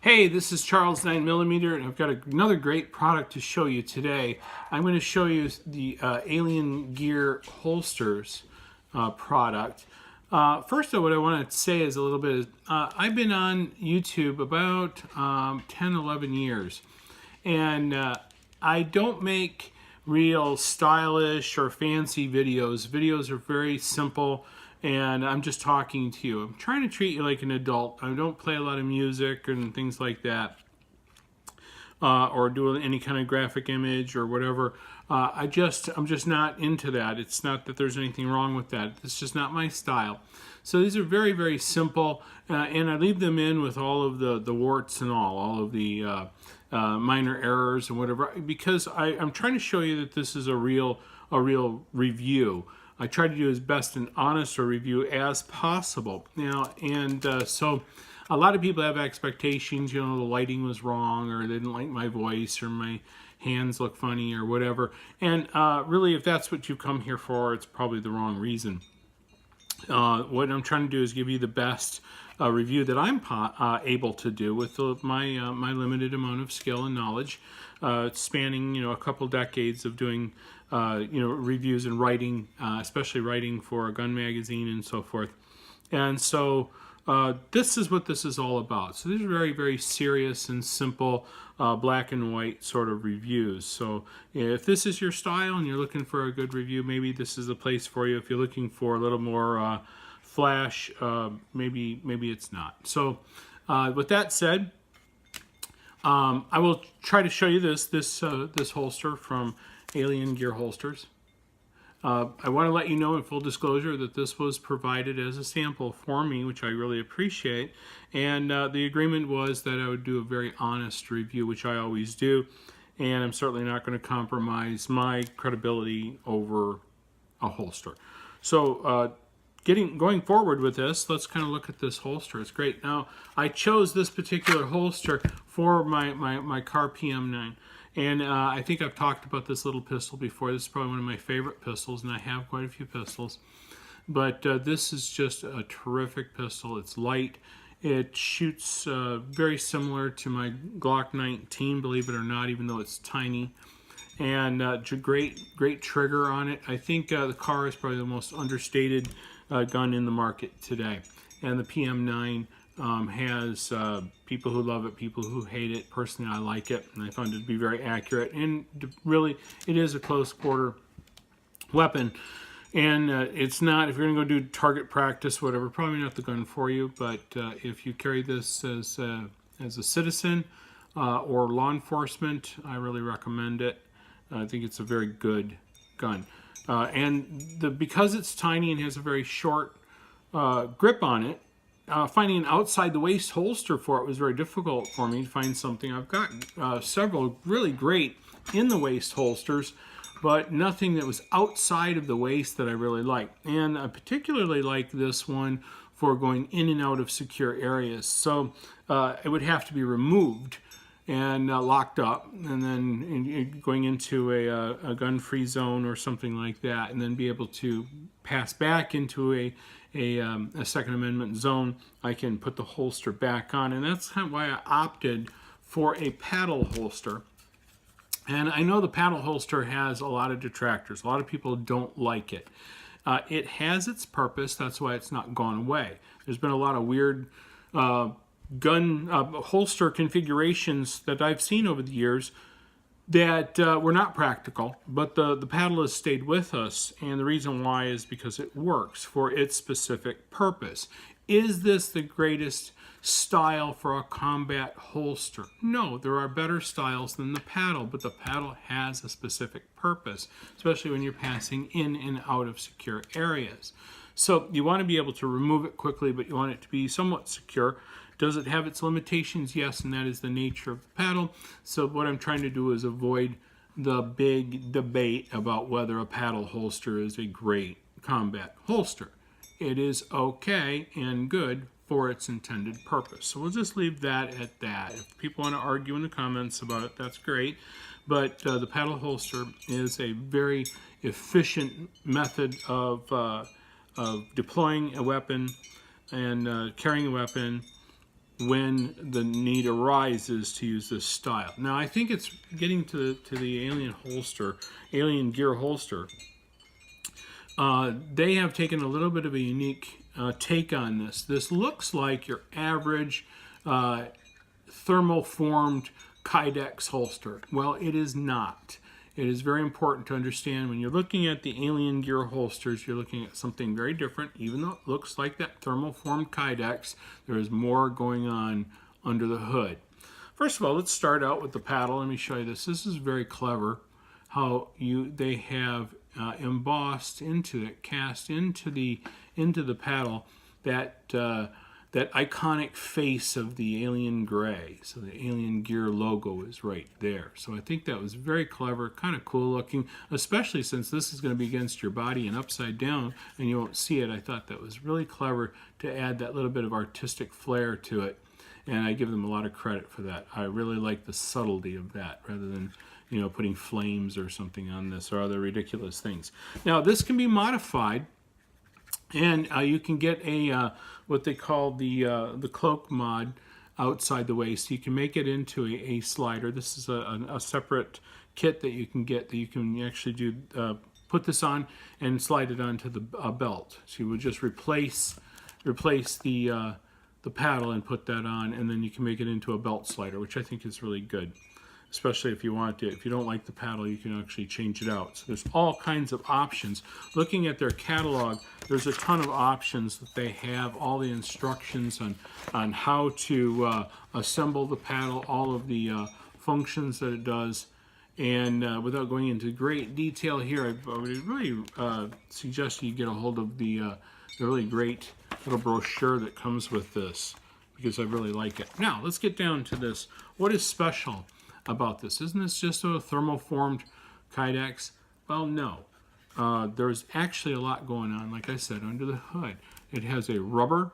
Hey, this is Charles 9mm, and I've got another great product to show you today. I'm going to show you the Aliengear Holsters product. First of all, what I want to say is a little bit, I've been on YouTube about 10, 11 years, and I don't make real stylish or fancy videos. Videos are very simple, and I'm just talking to you. I'm trying to treat you like an adult. I don't play a lot of music and things like that, or do any kind of graphic image or whatever. I'm just not into that. It's not that there's anything wrong with that. It's just not my style. So these are very, very simple, and I leave them in with all of the warts and all of the minor errors and whatever, because I'm trying to show you that this is a real review. I try to do as best an honest a review as possible. Now, and so a lot of people have expectations, you know, the lighting was wrong, or they didn't like my voice, or my hands look funny, or whatever. And really, if that's what you come here for, it's probably the wrong reason. What I'm trying to do is give you the best review that I'm able to do with my my limited amount of skill and knowledge, spanning a couple decades of doing reviews and writing, especially writing for a gun magazine and so forth. And so this is what this is all about. So these are very, very serious and simple black and white sort of reviews. So if this is your style and you're looking for a good review, maybe this is the place for you. If you're looking for a little more flash, maybe it's not. So with that said, I will try to show you this holster from Aliengear Holsters. I want to let you know in full disclosure that this was provided as a sample for me, which I really appreciate. And the agreement was that I would do a very honest review, which I always do. And I'm certainly not going to compromise my credibility over a holster. So going forward with this, let's kind of look at this holster. It's great. Now, I chose this particular holster for my car PM9. And I think I've talked about this little pistol before. This is probably one of my favorite pistols, and I have quite a few pistols. But this is just a terrific pistol. It's light. It shoots very similar to my Glock 19, believe it or not, even though it's tiny. And great trigger on it. I think the car is probably the most understated gun in the market today. And the PM9 has people who love it, people who hate it. Personally, I like it, and I found it to be very accurate. And really, it is a close quarter weapon. And it's not, if you're going to go do target practice, whatever, probably not the gun for you. But if you carry this as a citizen or law enforcement, I really recommend it. I think it's a very good gun. Because it's tiny and has a very short grip on it, finding an outside the waist holster for it was very difficult for me to find something. I've got several really great in the waist holsters, but nothing that was outside of the waist that I really like. And I particularly like this one for going in and out of secure areas. So it would have to be removed and locked up, and then going into a gun-free zone or something like that, and then be able to pass back into a Second Amendment zone. I can put the holster back on, and that's kind of why I opted for a paddle holster. And I know the paddle holster has a lot of detractors. A lot of people don't like it. It has its purpose. That's why it's not gone away. There's been a lot of weird gun holster configurations that I've seen over the years that were not practical, but the paddle has stayed with us, and the reason why is because it works for its specific purpose. Is this the greatest style for a combat holster? No, there are better styles than the paddle, but the paddle has a specific purpose, especially when you're passing in and out of secure areas. So you want to be able to remove it quickly, but you want it to be somewhat secure. Does it have its limitations? Yes, and that is the nature of the paddle. So what I'm trying to do is avoid the big debate about whether a paddle holster is a great combat holster. It is okay and good for its intended purpose. So we'll just leave that at that. If people want to argue in the comments about it, that's great. But the paddle holster is a very efficient method of deploying a weapon and carrying a weapon when the need arises to use this style. Now I think it's getting to the Aliengear holster. They have taken a little bit of a unique take on this. This looks like your average thermoformed Kydex holster. Well, it is not. It is very important to understand when you're looking at the Aliengear holsters, you're looking at something very different. Even though it looks like that thermoformed Kydex, there is more going on under the hood. First of all, let's start out with the paddle. Let me show you this. This is very clever how they have embossed into it, cast into the paddle that iconic face of the alien gray. So the Aliengear logo is right there. So I think that was very clever, kind of cool looking, especially since this is going to be against your body and upside down and you won't see it. I thought that was really clever to add that little bit of artistic flair to it. And I give them a lot of credit for that. I really like the subtlety of that rather than, you know, putting flames or something on this or other ridiculous things. Now this can be modified, and you can get a what they call the cloak mod outside the waist. You can make it into a slider. This is a separate kit that you can get that you can actually do put this on and slide it onto the belt. So you would just replace the paddle and put that on, and then you can make it into a belt slider, which I think is really good. Especially if you want to. If you don't like the paddle, you can actually change it out. So there's all kinds of options. Looking at their catalog, there's a ton of options that they have, all the instructions on how to assemble the paddle, all of the functions that it does. And without going into great detail here, I would really suggest you get a hold of the really great little brochure that comes with this, because I really like it. Now, let's get down to this. What is special about this? Isn't this just a thermoformed Kydex? Well, no. There's actually a lot going on. Like I said, under the hood, it has a rubber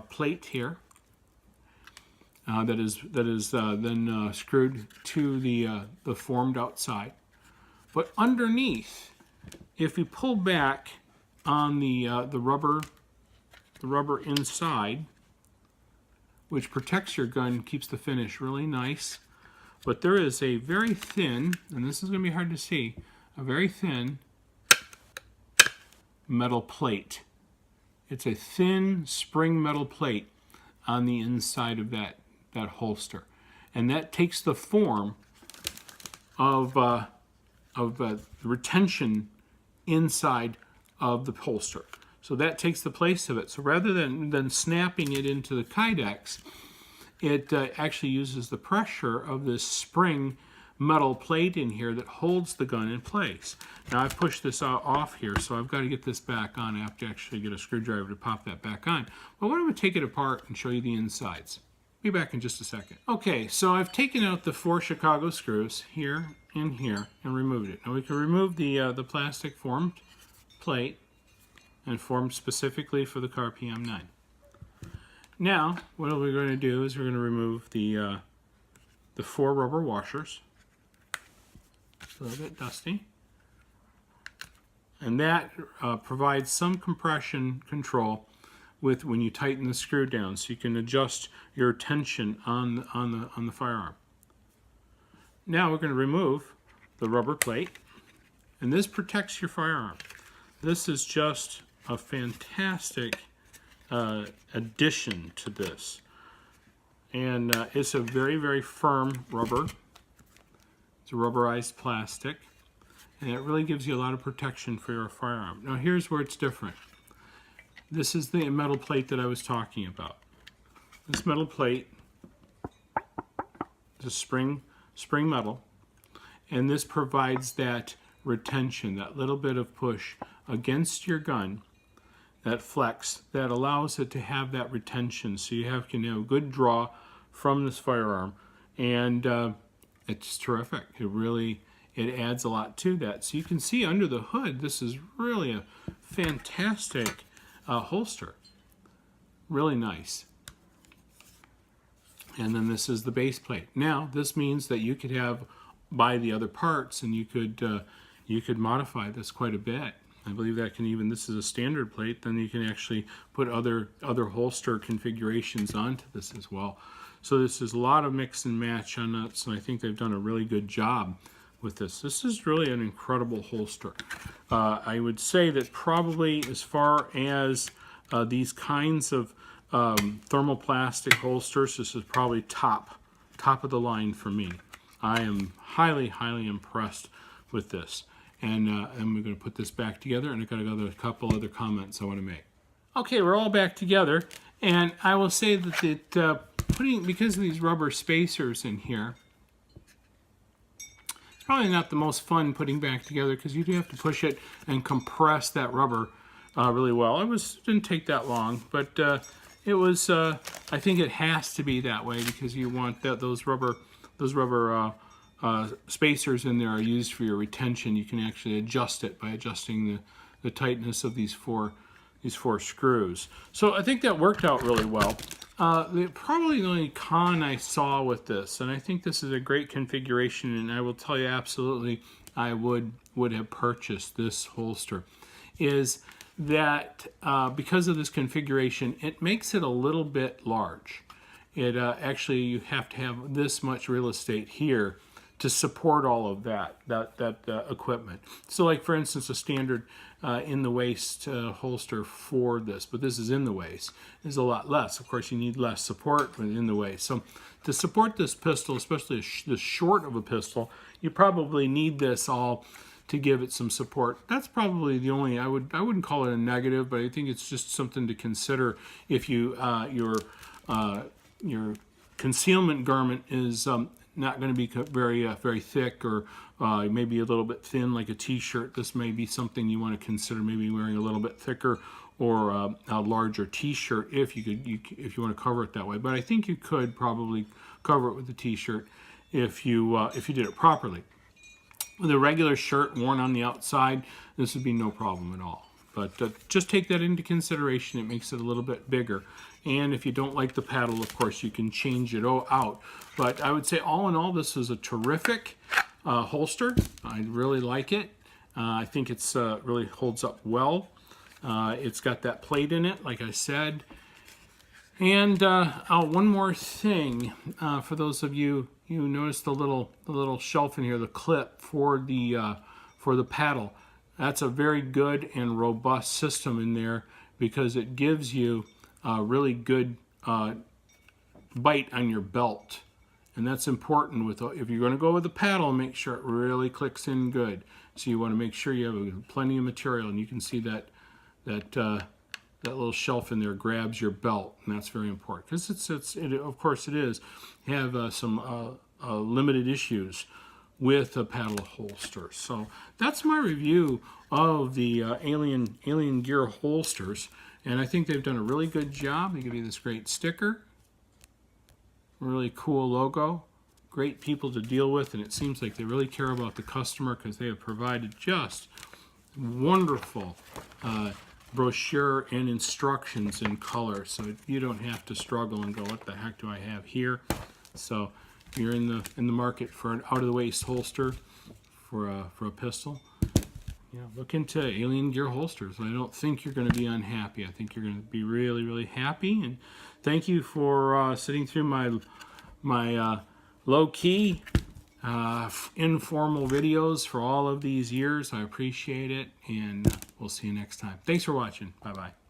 plate here that is then screwed to the formed outside. But underneath, if you pull back on the rubber inside, which protects your gun, keeps the finish really nice. But there is a very thin, and this is going to be hard to see, a very thin metal plate. It's a thin spring metal plate on the inside of that holster. And that takes the form of retention inside of the holster. So that takes the place of it. So rather than snapping it into the Kydex, it actually uses the pressure of this spring metal plate in here that holds the gun in place. Now I've pushed this off here, so I've got to get this back on. I have to actually get a screwdriver to pop that back on. But why don't we take it apart and show you the insides? Be back in just a second. Okay, so I've taken out the 4 Chicago screws here and here and removed it. Now we can remove the plastic formed plate and formed specifically for the Car PM9. Now, what we're going to do is we're going to remove the 4 rubber washers. It's a little bit dusty. And that provides some compression control with when you tighten the screw down, so you can adjust your tension on the firearm. Now we're going to remove the rubber plate, and this protects your firearm. This is just a fantastic addition to this, and it's a very, very firm rubber. It's a rubberized plastic, and it really gives you a lot of protection for your firearm. Now here's where it's different. This is the metal plate that I was talking about. This metal plate is a spring metal, and this provides that retention, that little bit of push against your gun, that flex, that allows it to have that retention, so you have good draw from this firearm, and it's terrific. It adds a lot to that. So you can see under the hood, this is really a fantastic holster. Really nice. And then this is the base plate. Now this means that you could buy the other parts, and you could modify this quite a bit. I believe that can even, this is a standard plate, then you can actually put other holster configurations onto this as well. So this is a lot of mix and match on nuts, and I think they've done a really good job with this. This is really an incredible holster. I would say that probably as far as these kinds of thermoplastic holsters, this is probably top of the line for me. I am highly impressed with this. And we're going to put this back together, and I've got a couple other comments I want to make. Okay, we're all back together, and I will say that because of these rubber spacers in here, it's probably not the most fun putting back together because you do have to push it and compress that rubber really well. Didn't take that long, but it was. I think it has to be that way because you want those rubber spacers in there are used for your retention. You can actually adjust it by adjusting the tightness of these four screws. So I think that worked out really well. Probably the only con I saw with this, and I think this is a great configuration, and I will tell you absolutely I would have purchased this holster, is that because of this configuration, it makes it a little bit large. It actually, you have to have this much real estate here to support all of that equipment. So like for instance, a standard in the waist holster for this, but this is in the waist, is a lot less. Of course, you need less support when in the waist. So to support this pistol, especially the short of a pistol, you probably need this all to give it some support. That's probably the only, I wouldn't call it a negative, but I think it's just something to consider if you your concealment garment is not going to be very thick, or maybe a little bit thin like a t-shirt. This may be something you want to consider, maybe wearing a little bit thicker or a larger t-shirt if you want to cover it that way. But I think you could probably cover it with the t-shirt if you did it properly. With a regular shirt worn on the outside, this would be no problem at all. But just take that into consideration. It makes it a little bit bigger. And if you don't like the paddle, of course, you can change it out. But I would say all in all, this is a terrific holster. I really like it. I think it's really holds up well. It's got that plate in it, like I said. And one more thing, for those of you who noticed the little shelf in here, the clip for the paddle. That's a very good and robust system in there because it gives you a really good bite on your belt. And that's important if you're going to go with the paddle, make sure it really clicks in good. So you want to make sure you have plenty of material, and you can see that little shelf in there grabs your belt, and that's very important because of course it is have some limited issues with a paddle holster. So that's my review of the Aliengear holsters, and I think they've done a really good job. They give you this great sticker, really cool logo, great people to deal with, and it seems like they really care about the customer because they have provided just wonderful brochure and instructions in color, so you don't have to struggle and go, what the heck do I have here? So if you're in the market for an out-of-the-waist holster for a pistol, look into Aliengear holsters. I don't think you're going to be unhappy. I think you're going to be really happy. And thank you for sitting through my low-key informal videos for all of these years. I appreciate it, and we'll see you next time. Thanks for watching. Bye-bye.